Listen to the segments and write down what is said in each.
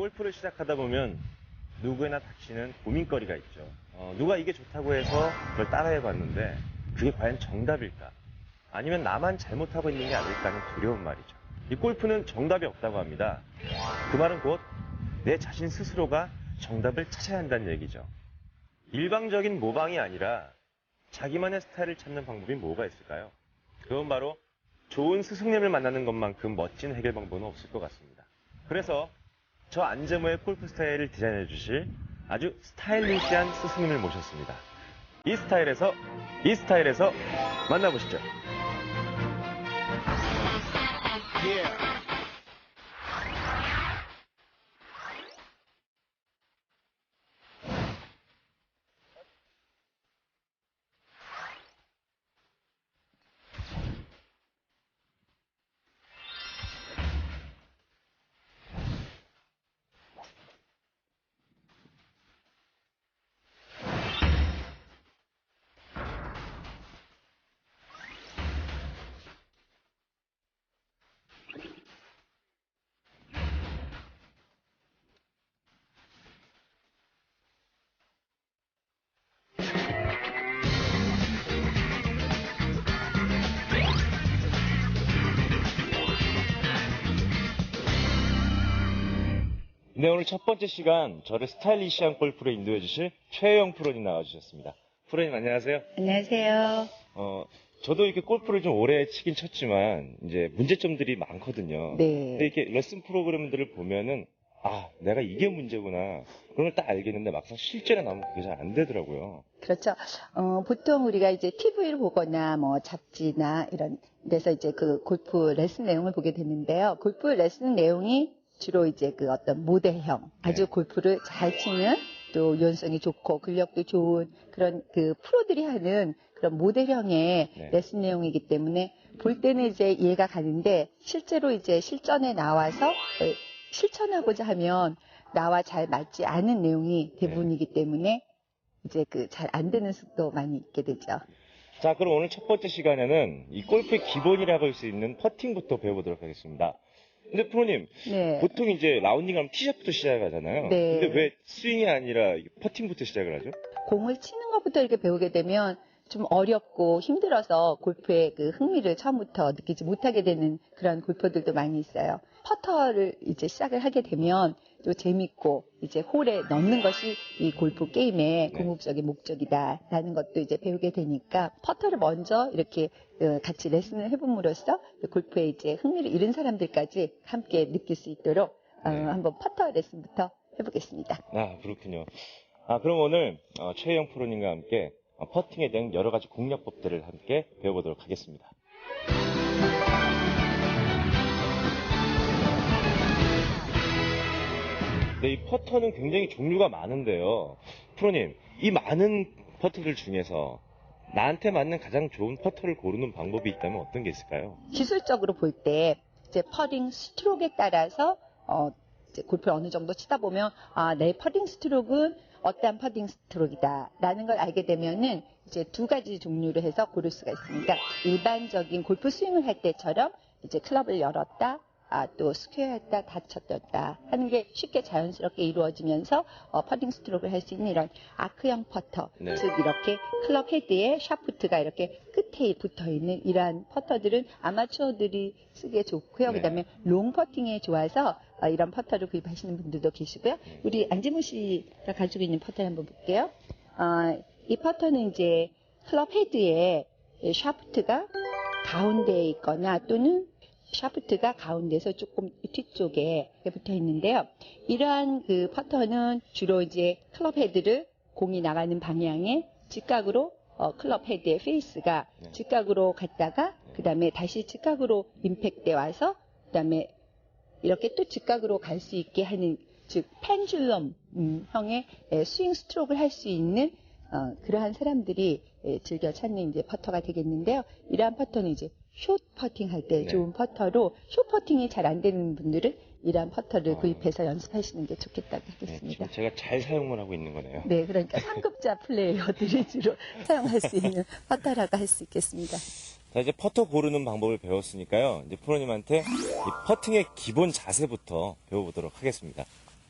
골프를 시작하다 보면 누구에나 닥치는 고민거리가 있죠. 누가 이게 좋다고 해서 그걸 따라해 봤는데 그게 과연 정답일까? 아니면 나만 잘못하고 있는 게 아닐까 하는 두려운 말이죠. 이 골프는 정답이 없다고 합니다. 그 말은 곧 내 자신 스스로가 정답을 찾아야 한다는 얘기죠. 일방적인 모방이 아니라 자기만의 스타일을 찾는 방법이 뭐가 있을까요? 그건 바로 좋은 스승님을 만나는 것만큼 멋진 해결 방법은 없을 것 같습니다. 그래서 저 안재모의 골프 스타일을 디자인해 주실 아주 스타일리시한 스승님을 모셨습니다. 이 스타일에서 만나보시죠. 네, 오늘 첫 번째 시간 저를 스타일리시한 골프로 인도해 주실 최혜영 프로님 나와주셨습니다. 프로님 안녕하세요. 안녕하세요. 저도 이렇게 골프를 좀 오래 치긴 쳤지만 이제 문제점들이 많거든요. 네. 근데 이렇게 레슨 프로그램들을 보면은 내가 이게 문제구나. 그런 걸 딱 알겠는데 막상 실전에 나오면 그게 잘 안 되더라고요. 그렇죠. 보통 우리가 이제 TV를 보거나 뭐 잡지나 이런 데서 이제 그 골프 레슨 내용을 보게 되는데요. 골프 레슨 내용이 주로 이제 그 어떤 모델형, 아주 골프를 잘 치는 또 유연성이 좋고 근력도 좋은 그런 그 프로들이 하는 그런 모델형의 레슨 내용이기 때문에 볼 때는 이제 이해가 가는데 실제로 이제 실전에 나와서 실천하고자 하면 나와 잘 맞지 않은 내용이 대부분이기 때문에 이제 그 잘 안 되는 습도 많이 있게 되죠. 자, 그럼 오늘 첫 번째 시간에는 이 골프의 기본이라고 할 수 있는 퍼팅부터 배워보도록 하겠습니다. 근데 프로님, 네. 보통 이제 라운딩 하면 티샷부터 시작하잖아요. 네. 근데 왜 스윙이 아니라 퍼팅부터 시작을 하죠? 공을 치는 것부터 이렇게 배우게 되면 좀 어렵고 힘들어서 골프의 그 흥미를 처음부터 느끼지 못하게 되는 그런 골퍼들도 많이 있어요. 퍼터를 이제 시작을 하게 되면 또 재밌고 이제 홀에 넣는 것이 이 골프 게임의 궁극적인 목적이다라는 것도 이제 배우게 되니까 퍼터를 먼저 이렇게 같이 레슨을 해봄으로써 골프에 이제 흥미를 잃은 사람들까지 함께 느낄 수 있도록 한번 퍼터 레슨부터 해보겠습니다. 그렇군요. 그럼 오늘 최혜영 프로님과 함께 퍼팅에 대한 여러 가지 공략법들을 함께 배워보도록 하겠습니다. 네, 이 퍼터는 굉장히 종류가 많은데요. 프로님, 이 많은 퍼터들 중에서 나한테 맞는 가장 좋은 퍼터를 고르는 방법이 있다면 어떤 게 있을까요? 기술적으로 볼 때 이제 퍼팅 스트로크에 따라서 이제 골프를 어느 정도 치다 보면 내 퍼팅 스트로크는 어떠한 퍼팅 스트로크이다라는 걸 알게 되면은 이제 두 가지 종류로 해서 고를 수가 있습니다. 일반적인 골프 스윙을 할 때처럼 이제 클럽을 열었다, 또 스퀘어했다, 닫혔다 하는 게 쉽게 자연스럽게 이루어지면서 퍼팅 스트로크를 할 수 있는 이런 아크형 퍼터, 즉 이렇게 클럽 헤드에 샤프트가 이렇게 끝에 붙어 있는 이러한 퍼터들은 아마추어들이 쓰기에 좋고요. 그다음에 롱 퍼팅에 좋아서 이런 퍼터를 구입하시는 분들도 계시고요. 우리 안재모 씨가 가지고 있는 퍼터를 한번 볼게요. 이 퍼터는 이제 클럽 헤드에 샤프트가 가운데에 있거나 또는 샤프트가 가운데서 조금 뒤쪽에 붙어 있는데요. 이러한 그 퍼터는 주로 이제 클럽 헤드를 공이 나가는 방향에 직각으로 클럽 헤드의 페이스가 직각으로 갔다가 그 다음에 다시 직각으로 임팩트돼 와서 그 다음에 이렇게 또 직각으로 갈 수 있게 하는 즉 펜줄럼 형의 스윙 스트로크를 할 수 있는 그러한 사람들이 즐겨 찾는 이제 퍼터가 되겠는데요. 이러한 퍼터는 이제 숏 퍼팅 할 때 좋은 퍼터로 숏 퍼팅이 잘 안 되는 분들은 이러한 퍼터를 구입해서 연습하시는 게 좋겠다고 하겠습니다. 제가 잘 사용을 하고 있는 거네요. 네, 그러니까 상급자 플레이어들이 주로 사용할 수 있는 퍼터라고 할 수 있겠습니다. 자, 이제 퍼터 고르는 방법을 배웠으니까요. 이제 프로님한테 이 퍼팅의 기본 자세부터 배워보도록 하겠습니다.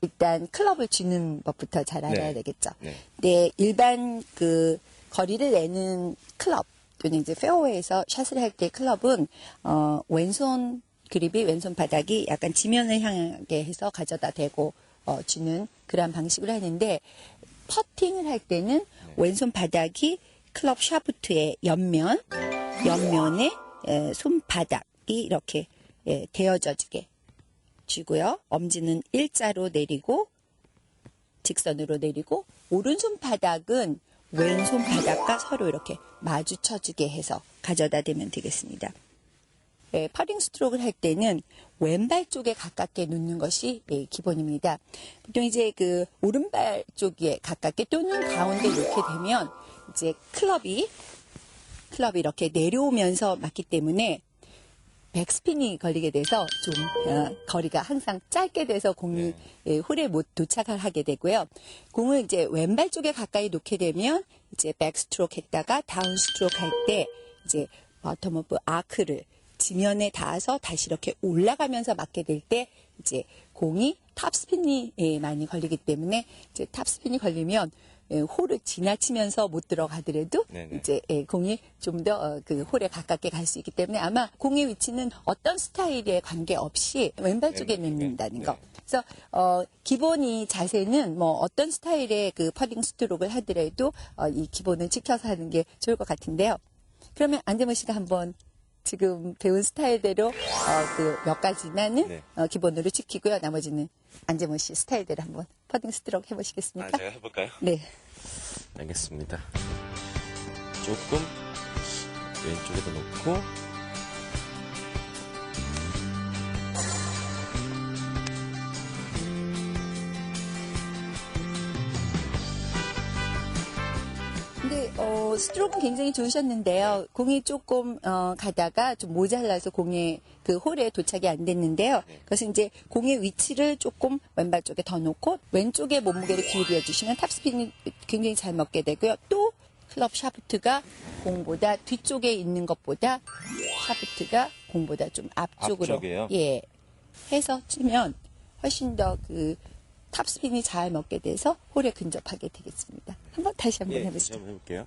일단 클럽을 쥐는 법부터 잘 알아야 네. 되겠죠. 네. 네, 일반 그 거리를 내는 클럽 또는 이제 페어웨이에서 샷을 할 때 클럽은 왼손 그립이 왼손 바닥이 약간 지면을 향하게 해서 가져다 대고 쥐는 그런 방식으로 하는데 퍼팅을 할 때는 왼손 바닥이 클럽 샤프트의 옆면에 손바닥이 이렇게 대어져지게 쥐고요. 엄지는 일자로 내리고 직선으로 내리고 오른손 바닥은 왼손 바닥과 서로 이렇게 마주쳐주게 해서 가져다 대면 되겠습니다. 퍼팅 스트로크를 할 때는 왼발 쪽에 가깝게 놓는 것이 기본입니다. 보통 이제 그 오른발 쪽에 가깝게 또는 가운데 놓게 되면 이제 클럽이 이렇게 내려오면서 맞기 때문에 백스핀이 걸리게 돼서 좀 거리가 항상 짧게 돼서 공이 홀에 못 도착을 하게 되고요. 공을 이제 왼발 쪽에 가까이 놓게 되면 이제 백스트로크 했다가 다운스트로크 할 때 이제 버텀 오브 아크를 지면에 닿아서 다시 이렇게 올라가면서 맞게 될 때 이제 공이 탑스핀이 많이 걸리기 때문에 이제 탑스핀이 걸리면 홀을 지나치면서 못 들어가더라도 네네. 이제 공이 좀 더 그 홀에 가깝게 갈 수 있기 때문에 아마 공의 위치는 어떤 스타일에 관계없이 왼발 쪽에 놓는다는 거. 그래서 기본이 자세는 뭐 어떤 스타일의 그 퍼팅 스트로크를 하더라도 이 기본을 지켜서 하는 게 좋을 것 같은데요. 그러면 안재문 씨가 한번 지금 배운 스타일대로 그 몇 가지만은 기본으로 지키고요. 나머지는 안재문 씨 스타일대로 한번 퍼팅 스트로크 해보시겠습니까? 제가 해볼까요? 네. 알겠습니다. 조금 왼쪽에다 놓고 근데 스트로크는 굉장히 좋으셨는데요. 공이 조금 가다가 좀 모자라서 공에 그 홀에 도착이 안 됐는데요. 그것은 이제 공의 위치를 조금 왼발 쪽에 더 놓고 왼쪽에 몸무게를 기울여 주시면 탑스핀이 굉장히 잘 먹게 되고요. 또 클럽 샤프트가 공보다 뒤쪽에 있는 것보다 샤프트가 공보다 좀 앞쪽으로 앞쪽이에요? 예 해서 치면 훨씬 더 그 탑스핀이 잘 먹게 돼서 홀에 근접하게 되겠습니다. 다시 한번 해보시죠. 한번 해볼게요.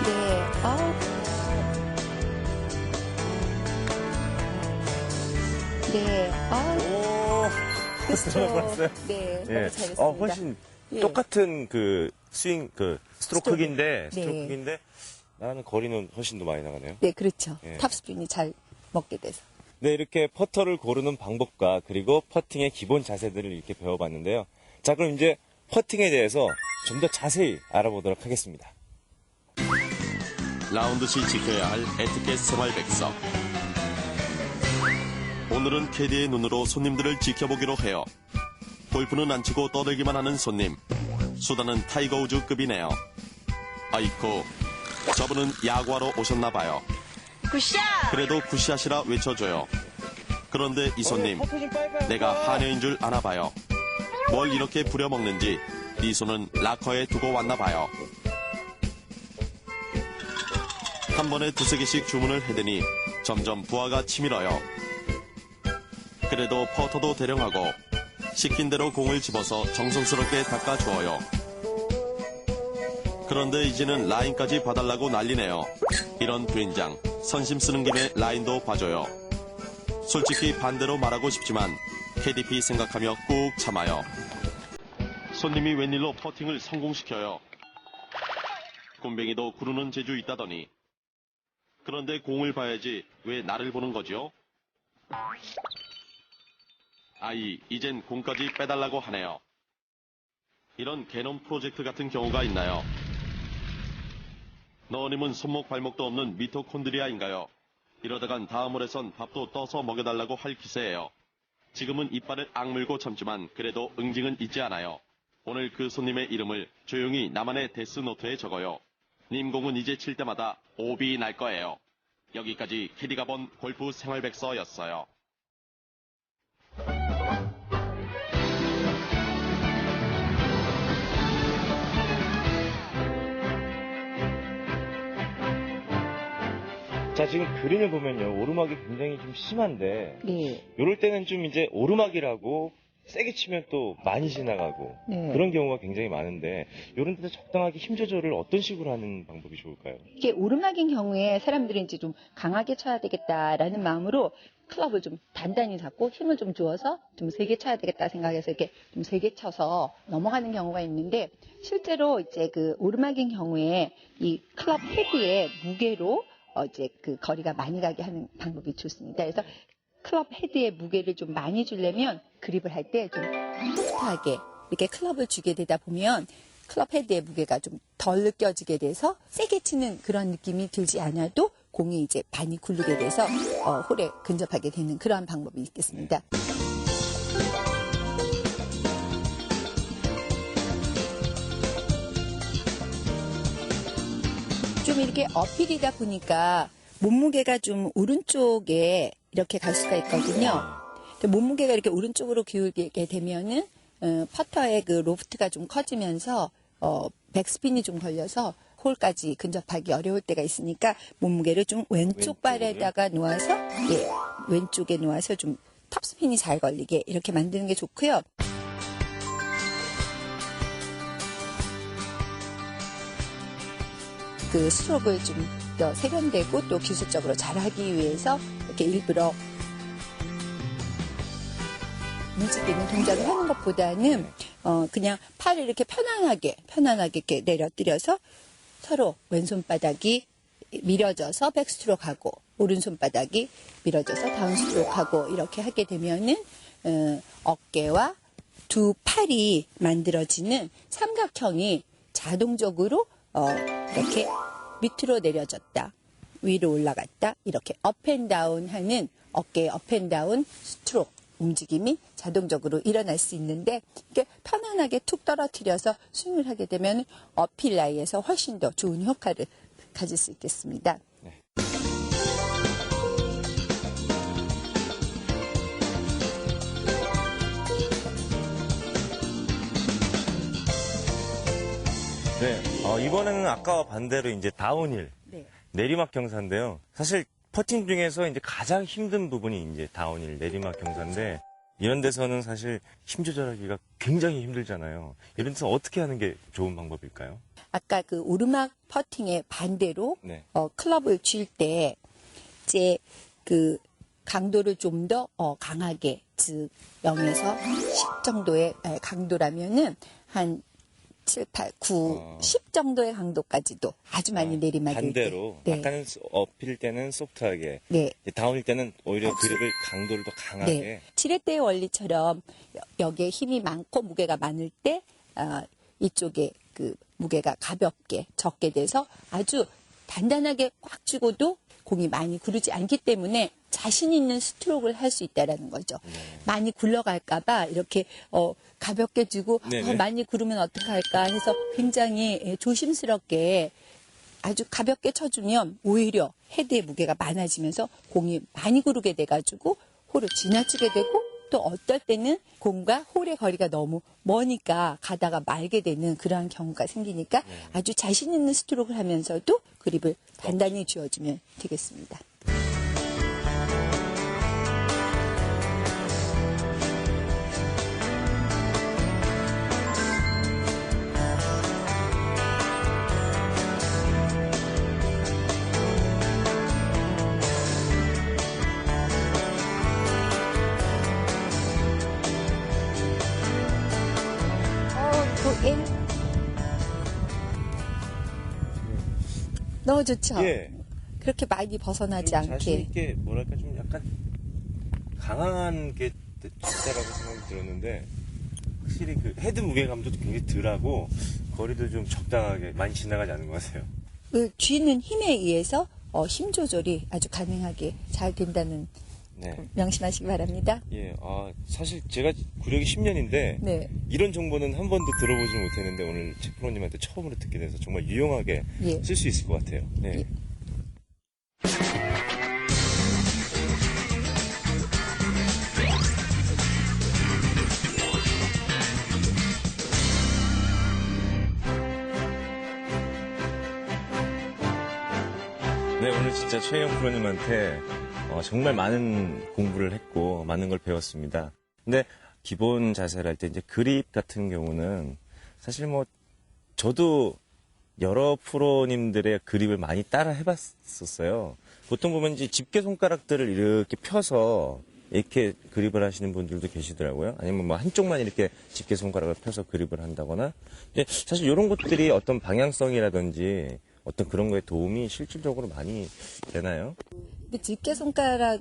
네, 네, 오, 그렇죠. 들어봤어요? 네, 너무 예. 잘했습니다. 훨씬 예. 똑같은 그 스윙, 그 스트로크인데, 네. 나는 거리는 훨씬 더 많이 나가네요. 네, 그렇죠. 예. 탑스핀이 잘 먹게 돼서. 네, 이렇게 퍼터를 고르는 방법과 그리고 퍼팅의 기본 자세들을 이렇게 배워봤는데요. 자, 그럼 이제 퍼팅에 대해서 좀 더 자세히 알아보도록 하겠습니다. 라운드 시 지켜야 할 에티켓 생활 백서. 오늘은 캐디의 눈으로 손님들을 지켜보기로 해요. 골프는 안 치고 떠들기만 하는 손님. 수다는 타이거 우즈급이네요. 아이쿠, 저분은 야구하러 오셨나봐요. 굿샷! 그래도 굿샷이라 외쳐줘요. 그런데 이 손님, 내가 하녀인 줄 아나봐요. 뭘 이렇게 부려먹는지 네 손은 락커에 두고 왔나봐요. 한 번에 두세 개씩 주문을 해대니 점점 부하가 치밀어요. 그래도 퍼터도 대령하고 시킨 대로 공을 집어서 정성스럽게 닦아주어요. 그런데 이제는 라인까지 봐달라고 난리네요. 이런 된장, 선심 쓰는 김에 라인도 봐줘요. 솔직히 반대로 말하고 싶지만 KDP 생각하며 꾹 참아요. 손님이 웬일로 퍼팅을 성공시켜요. 곰뱅이도 구르는 재주 있다더니. 그런데 공을 봐야지 왜 나를 보는 거죠? 아이, 이젠 공까지 빼달라고 하네요. 이런 개놈 프로젝트 같은 경우가 있나요? 너님은 손목 발목도 없는 미토콘드리아인가요? 이러다간 다음 홀에선 밥도 떠서 먹여달라고 할 기세예요. 지금은 이빨을 악물고 참지만 그래도 응징은 잊지 않아요. 오늘 그 손님의 이름을 조용히 나만의 데스노트에 적어요. 님 공은 이제 칠 때마다 오비 날 거예요. 여기까지 캐디가 본 골프 생활백서였어요. 자, 지금 그린을 보면요. 오르막이 굉장히 좀 심한데, 네. 요럴 때는 좀 이제 오르막이라고 세게 치면 또 많이 지나가고, 네. 그런 경우가 굉장히 많은데, 요런 데서 적당하게 힘 조절을 어떤 식으로 하는 방법이 좋을까요? 이게 오르막인 경우에 사람들이 이제 좀 강하게 쳐야 되겠다라는 마음으로 클럽을 좀 단단히 잡고 힘을 좀 주어서 좀 세게 쳐야 되겠다 생각해서 이렇게 좀 세게 쳐서 넘어가는 경우가 있는데, 실제로 이제 그 오르막인 경우에 이 클럽 헤드의 무게로 이제 그 거리가 많이 가게 하는 방법이 좋습니다. 그래서 클럽 헤드의 무게를 좀 많이 주려면 그립을 할 때 좀 소프트하게 이렇게 클럽을 쥐게 되다 보면 클럽 헤드의 무게가 좀 덜 느껴지게 돼서 세게 치는 그런 느낌이 들지 않아도 공이 이제 많이 굴르게 돼서 홀에 근접하게 되는 그러한 방법이 있겠습니다. 좀 이렇게 어필이다 보니까 몸무게가 좀 오른쪽에 이렇게 갈 수가 있거든요. 몸무게가 이렇게 오른쪽으로 기울게 되면은 퍼터의 그 로프트가 좀 커지면서 백스핀이 좀 걸려서 홀까지 근접하기 어려울 때가 있으니까 몸무게를 좀 왼쪽 발에다가 놓아서 왼쪽에 놓아서 좀 탑스핀이 잘 걸리게 이렇게 만드는 게 좋고요. 그 스트로크를 좀 더 세련되고 또 기술적으로 잘하기 위해서 이렇게 일부러 움직이는 동작을 하는 것보다는 그냥 팔을 이렇게 편안하게 이렇게 내려뜨려서 서로 왼손바닥이 밀어져서 백스트로크 하고 오른손바닥이 밀어져서 다운스트로크 하고 이렇게 하게 되면은 어깨와 두 팔이 만들어지는 삼각형이 자동적으로 이렇게 밑으로 내려졌다, 위로 올라갔다, 이렇게 업앤다운 하는 어깨 업앤다운 스트로크 움직임이 자동적으로 일어날 수 있는데, 이렇게 편안하게 툭 떨어뜨려서 스윙을 하게 되면 어필 라이에서 훨씬 더 좋은 효과를 가질 수 있겠습니다. 네. 네, 이번에는 아까와 반대로 이제 다운힐, 네. 내리막 경사인데요. 사실 퍼팅 중에서 이제 가장 힘든 부분이 이제 다운힐, 내리막 경사인데, 이런 데서는 사실 힘 조절하기가 굉장히 힘들잖아요. 이런 데서 어떻게 하는 게 좋은 방법일까요? 아까 그 오르막 퍼팅의 반대로 네. 클럽을 쥘 때 이제 그 강도를 좀 더 강하게, 즉 0에서 10 정도의 강도라면은 한 7, 8, 9, 10 정도의 강도까지도 아주 많이 내리막일 반대로 때. 네. 아까는 어필 때는 소프트하게, 네. 다운일 때는 오히려 그립을 강도를 더 강하게. 네. 7회대의 원리처럼 여기에 힘이 많고 무게가 많을 때 이쪽에 그 무게가 가볍게 적게 돼서 아주 단단하게 꽉 쥐고도 공이 많이 구르지 않기 때문에 자신 있는 스트로크를 할 수 있다라는 거죠. 많이 굴러갈까봐 이렇게 가볍게 쥐고 많이 구르면 어떡할까 해서 굉장히 조심스럽게 아주 가볍게 쳐주면 오히려 헤드의 무게가 많아지면서 공이 많이 구르게 돼가지고 홀을 지나치게 되고, 또 어떨 때는 공과 홀의 거리가 너무 머니까 가다가 말게 되는 그러한 경우가 생기니까 아주 자신 있는 스트로크를 하면서도 그립을 단단히 쥐어주면 되겠습니다. 너무 좋죠? 예. 그렇게 많이 벗어나지 좀 않게. 자신 있게, 뭐랄까, 좀 약간 강한 게 좋다라고 생각이 들었는데, 확실히 그 헤드 무게감도 굉장히 덜하고, 거리도 좀 적당하게 많이 지나가지 않는 것 같아요. 그 쥐는 힘에 의해서 힘 조절이 아주 가능하게 잘 된다는 네. 명심하시기 바랍니다. 예, 사실 제가 구력이 10년인데, 네. 이런 정보는 한 번도 들어보지 못했는데, 오늘 최 프로님한테 처음으로 듣게 돼서 정말 유용하게 예. 쓸 수 있을 것 같아요. 네. 예. 네, 오늘 진짜 최영 프로님한테 정말 많은 공부를 했고 많은 걸 배웠습니다. 근데 기본 자세를 할 때 이제 그립 같은 경우는 사실 뭐 저도 여러 프로님들의 그립을 많이 따라 해봤었어요. 보통 보면 이제 집게 손가락들을 이렇게 펴서 이렇게 그립을 하시는 분들도 계시더라고요. 아니면 뭐 한쪽만 이렇게 집게 손가락을 펴서 그립을 한다거나. 사실 이런 것들이 어떤 방향성이라든지 어떤 그런 거에 도움이 실질적으로 많이 되나요? 근데 집게 손가락을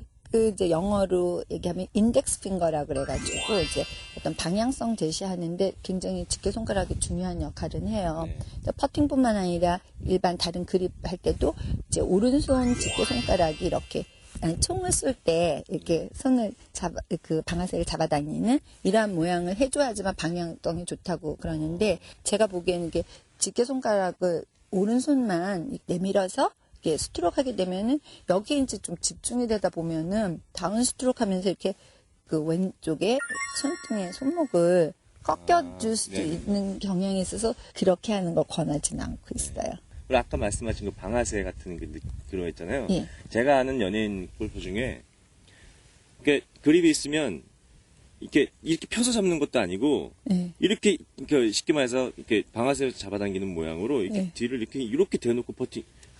이제 영어로 얘기하면 인덱스 핑거라 그래가지고 이제 어떤 방향성 제시하는데 굉장히 집게 손가락이 중요한 역할은 해요. 네. 퍼팅뿐만 아니라 일반 다른 그립 할 때도 이제 오른손 집게 손가락이 이렇게 총을 쏠 때 이렇게 손을 방아쇠를 잡아당기는 이러한 모양을 해줘야지만 방향성이 좋다고 그러는데 제가 보기에는 이게 집게 손가락을 오른손만 내밀어서 이렇게 스트로크 하게 되면은 여기에 이제 좀 집중이 되다 보면은 다운 스트로크 하면서 이렇게 그 왼쪽에 손등에 손목을 꺾여줄 수도 네네. 있는 경향이 있어서 그렇게 하는 걸 권하지는 않고 있어요. 그리고 아까 말씀하신 그 방아쇠 같은 게 들어있잖아요. 예. 제가 아는 연예인 골프 중에 이렇게 그립이 있으면 이렇게 펴서 잡는 것도 아니고 예. 이렇게 그러니까 쉽게 말해서 이렇게 방아쇠를 잡아당기는 모양으로 이렇게 네. 뒤를 이렇게 대놓고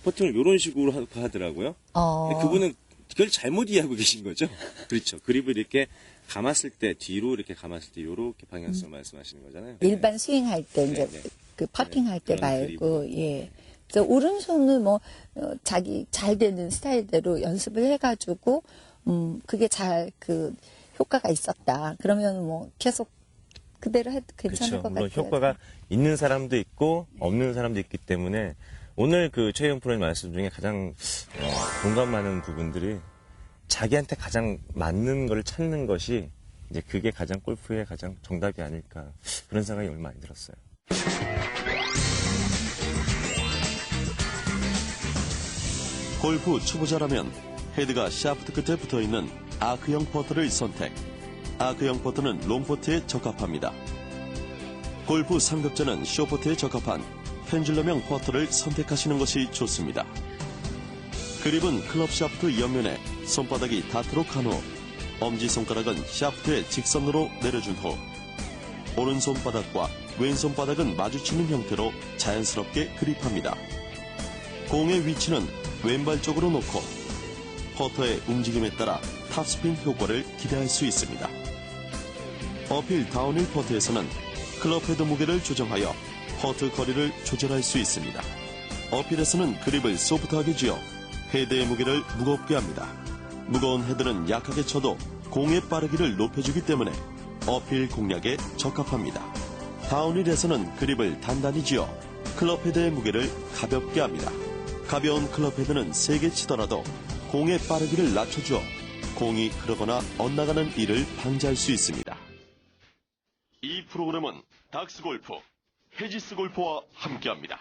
퍼팅을 이런 식으로 하더라고요. 근데 그분은 그걸 잘못 이해하고 계신 거죠. 그렇죠. 그립을 이렇게 감았을 때 뒤로 이렇게 감았을 때 이렇게 방향성 말씀하시는 거잖아요. 일반 스윙할 때 이제 네. 그 퍼팅 할 때 그런 말고 그립으로. 예. 그래서 오른손을 뭐 자기 잘 되는 스타일대로 연습을 해가지고 그게 잘 그 효과가 있었다. 그러면 뭐 계속 그대로 해도 괜찮을 그렇죠. 것 물론 같아요. 효과가 있는 사람도 있고 없는 사람도 있기 때문에 오늘 그 최영 프로님 말씀 중에 가장 공감 많은 부분들이 자기한테 가장 맞는 걸 찾는 것이 이제 그게 가장 골프의 가장 정답이 아닐까 그런 생각이 오늘 많이 들었어요. 골프 초보자라면 헤드가 샤프트 끝에 붙어있는 아크형 퍼터를 선택. 아크형 퍼터는 롱퍼트에 적합합니다. 골프 상급자는 쇼퍼트에 적합한 펜줄럼형 퍼터를 선택하시는 것이 좋습니다. 그립은 클럽 샤프트 옆면에 손바닥이 닿도록 한 후 엄지손가락은 샤프트에 직선으로 내려준 후 오른손바닥과 왼손바닥은 마주치는 형태로 자연스럽게 그립합니다. 공의 위치는 왼발 쪽으로 놓고 퍼터의 움직임에 따라 탑스핀 효과를 기대할 수 있습니다. 어필 다운힐 퍼트에서는 클럽 헤드 무게를 조정하여 퍼트 거리를 조절할 수 있습니다. 어필에서는 그립을 소프트하게 쥐어 헤드의 무게를 무겁게 합니다. 무거운 헤드는 약하게 쳐도 공의 빠르기를 높여주기 때문에 어필 공략에 적합합니다. 다운힐에서는 그립을 단단히 쥐어 클럽 헤드의 무게를 가볍게 합니다. 가벼운 클럽 헤드는 세게 치더라도 공의 빠르기를 낮춰주어 공이 흐르거나 엇나가는 일을 방지할 수 있습니다. 이 프로그램은 닥스골프, 헤지스골프와 함께합니다.